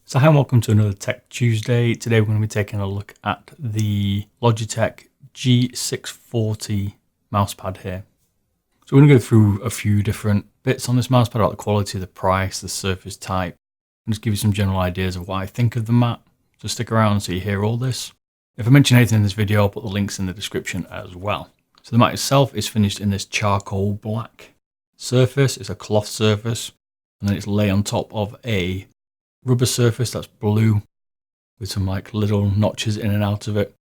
So hi and welcome to another Tech Tuesday. Today we're going to be taking a look at the Logitech G640 mousepad here. So we're going to go through a few different bits on this mousepad about the quality, the price, the surface type, and just give you some general ideas of what I think of the mat. So stick around so you hear all this. If I mention anything in this video, I'll put the links in the description as well. So the mat itself is finished in this charcoal black surface. It's a cloth surface, and then it's laid on top of a rubber surface that's blue with some like little notches in and out of it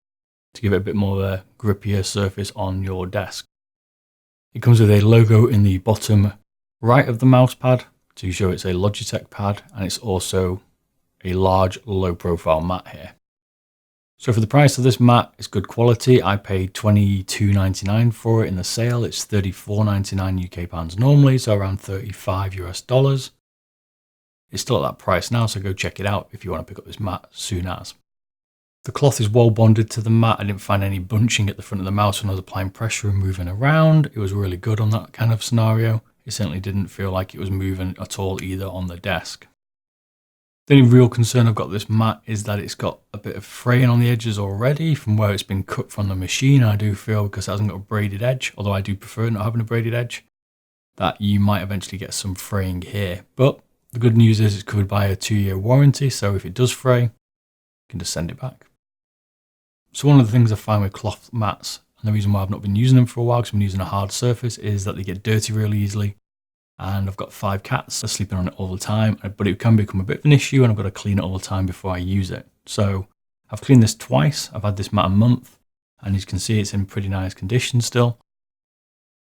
to give it a bit more of a grippier surface on your desk. It comes with a logo in the bottom right of the mouse pad to show it's a Logitech pad, and it's also a large low profile mat here. So for the price of this mat, it's good quality. I paid $22.99 for it in the sale. It's $34.99 UK pounds normally, so around $35 US. It's still at that price now, so go check it out if you want to pick up this mat soon as. The cloth is well bonded to the mat. I didn't find any bunching at the front of the mouse when I was applying pressure and moving around. It was really good on that kind of scenario. It certainly didn't feel like it was moving at all either on the desk. The only real concern I've got with this mat is that it's got a bit of fraying on the edges already from where it's been cut from the machine. I do feel, because it hasn't got a braided edge, although I do prefer not having a braided edge, that you might eventually get some fraying here. But the good news is it's covered by a 2-year warranty, so if it does fray, you can just send it back. So one of the things I find with cloth mats, and the reason why I've not been using them for a while because I'm using a hard surface, is that they get dirty really easily. And I've got 5 cats that are sleeping on it all the time, but it can become a bit of an issue and I've got to clean it all the time before I use it. So I've cleaned this twice. I've had this mat a month, and as you can see, it's in pretty nice condition still.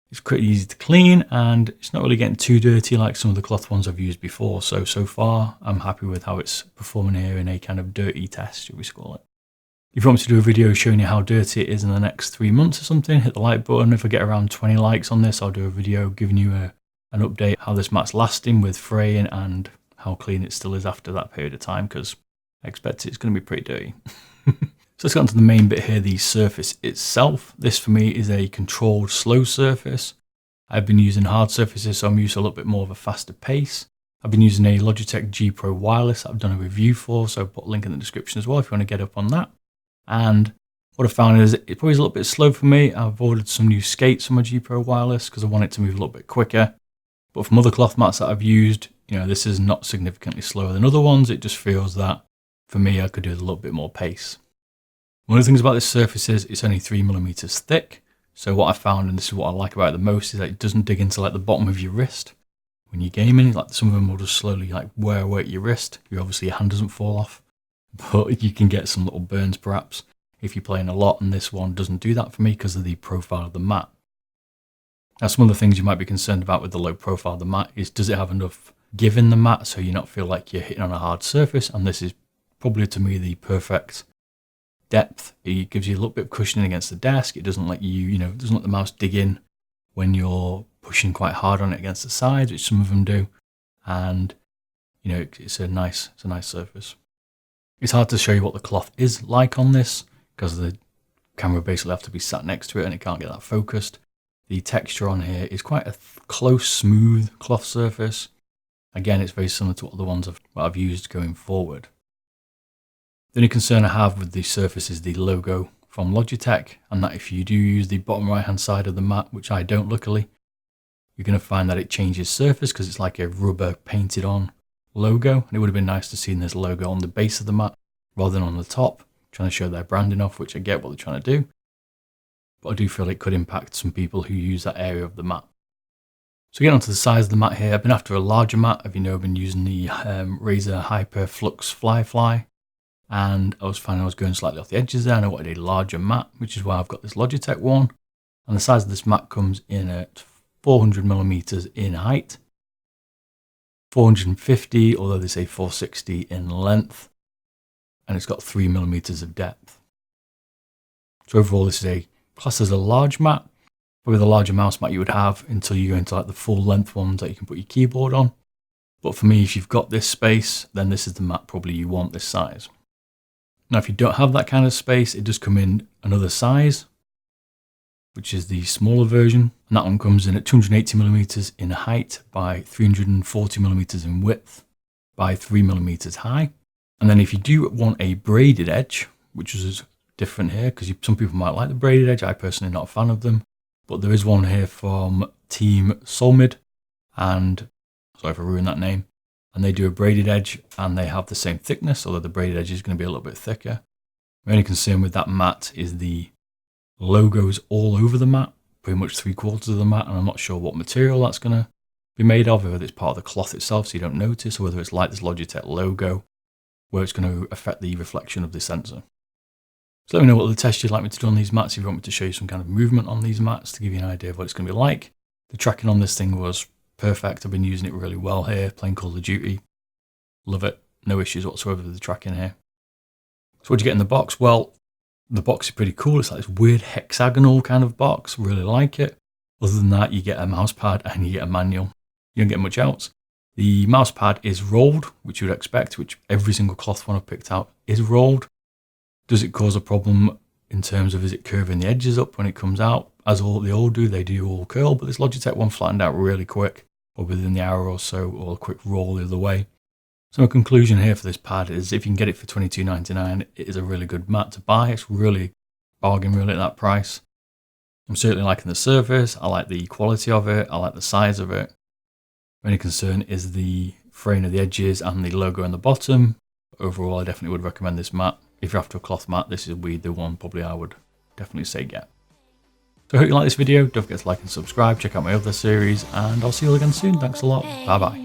It's pretty easy to clean, and it's not really getting too dirty like some of the cloth ones I've used before. So far, I'm happy with how it's performing here in a kind of dirty test, should we call it. If you want me to do a video showing you how dirty it is in the next 3 months or something, hit the like button. If I get around 20 likes on this, I'll do a video giving you an update how this mat's lasting with fraying and how clean it still is after that period of time, because I expect it's going to be pretty dirty. So let's get on to the main bit here, the surface itself. This for me is a controlled slow surface. I've been using hard surfaces, so I'm used to a little bit more of a faster pace. I've been using a Logitech G Pro wireless that I've done a review for, so I'll put a link in the description as well if you want to get up on that. And what I found is it probably is a little bit slow for me. I've ordered some new skates for my G Pro wireless because I want it to move a little bit quicker. But from other cloth mats that I've used, this is not significantly slower than other ones. It just feels that for me, I could do with a little bit more pace. One of the things about this surface is it's only 3mm thick. So what I found, and this is what I like about it the most, is that it doesn't dig into like the bottom of your wrist. When you're gaming, like some of them will just slowly like wear away at your wrist. Obviously your hand doesn't fall off, but you can get some little burns perhaps if you're playing a lot, and this one doesn't do that for me because of the profile of the mat. Now, some of the things you might be concerned about with the low profile of the mat is, does it have enough give in the mat so you not feel like you're hitting on a hard surface? And this is probably, to me, the perfect depth. It gives you a little bit of cushioning against the desk. It doesn't let you, it doesn't let the mouse dig in when you're pushing quite hard on it against the sides, which some of them do. And, it's a nice surface. It's hard to show you what the cloth is like on this because the camera basically have to be sat next to it and it can't get that focused. The texture on here is quite a close, smooth cloth surface. Again, it's very similar to what the ones I've used going forward. The only concern I have with the surface is the logo from Logitech, and that if you do use the bottom right hand side of the mat, which I don't luckily, you're going to find that it changes surface because it's like a rubber painted on logo. And it would have been nice to see this logo on the base of the mat rather than on the top, trying to show their branding off, which I get what they're trying to do. But I do feel it could impact some people who use that area of the mat. So getting onto the size of the mat here, I've been after a larger mat. I've been using the Razer Hyperflux Fly, and I was finding I was going slightly off the edges there, and I wanted a larger mat, which is why I've got this Logitech one. And the size of this mat comes in at 400mm in height, 450, although they say 460 in length, and it's got 3mm of depth. So overall, this is a class as a large mat, probably the larger mouse mat you would have until you go into like the full length ones that you can put your keyboard on. But for me, if you've got this space, then this is the mat probably you want this size. Now, if you don't have that kind of space, it does come in another size, which is the smaller version. And that one comes in at 280mm in height by 340mm in width by 3mm high. And then if you do want a braided edge, which is different here, because some people might like the braided edge, I personally not a fan of them, but there is one here from Team Solmid, and sorry if I ruined that name, and they do a braided edge and they have the same thickness, although the braided edge is going to be a little bit thicker. My only concern with that mat is the logos all over the mat, pretty much 3/4 of the mat, and I'm not sure what material that's going to be made of, whether it's part of the cloth itself so you don't notice, or whether it's like this Logitech logo where it's going to affect the reflection of the sensor. So let me know what the test you'd like me to do on these mats, if you want me to show you some kind of movement on these mats to give you an idea of what it's going to be like. The tracking on this thing was perfect. I've been using it really well here, playing Call of Duty. Love it. No issues whatsoever with the tracking here. So what do you get in the box? Well, the box is pretty cool. It's like this weird hexagonal kind of box. Really like it. Other than that, you get a mouse pad and you get a manual. You don't get much else. The mouse pad is rolled, which you would expect, which every single cloth one I've picked out is rolled. Does it cause a problem in terms of, is it curving the edges up when it comes out? As they all do, they do all curl, but this Logitech one flattened out really quick, or within the hour or so, or a quick roll the other way. So my conclusion here for this pad is, if you can get it for $22.99, it is a really good mat to buy. It's really bargain really at that price. I'm certainly liking the surface. I like the quality of it. I like the size of it. My only concern is the fraying of the edges and the logo on the bottom. Overall, I definitely would recommend this mat. If you're after a cloth mat, this is the one probably I would definitely say get. So I hope you like this video. Don't forget to like and subscribe. Check out my other series, and I'll see you all again soon. Thanks a lot. Bye bye.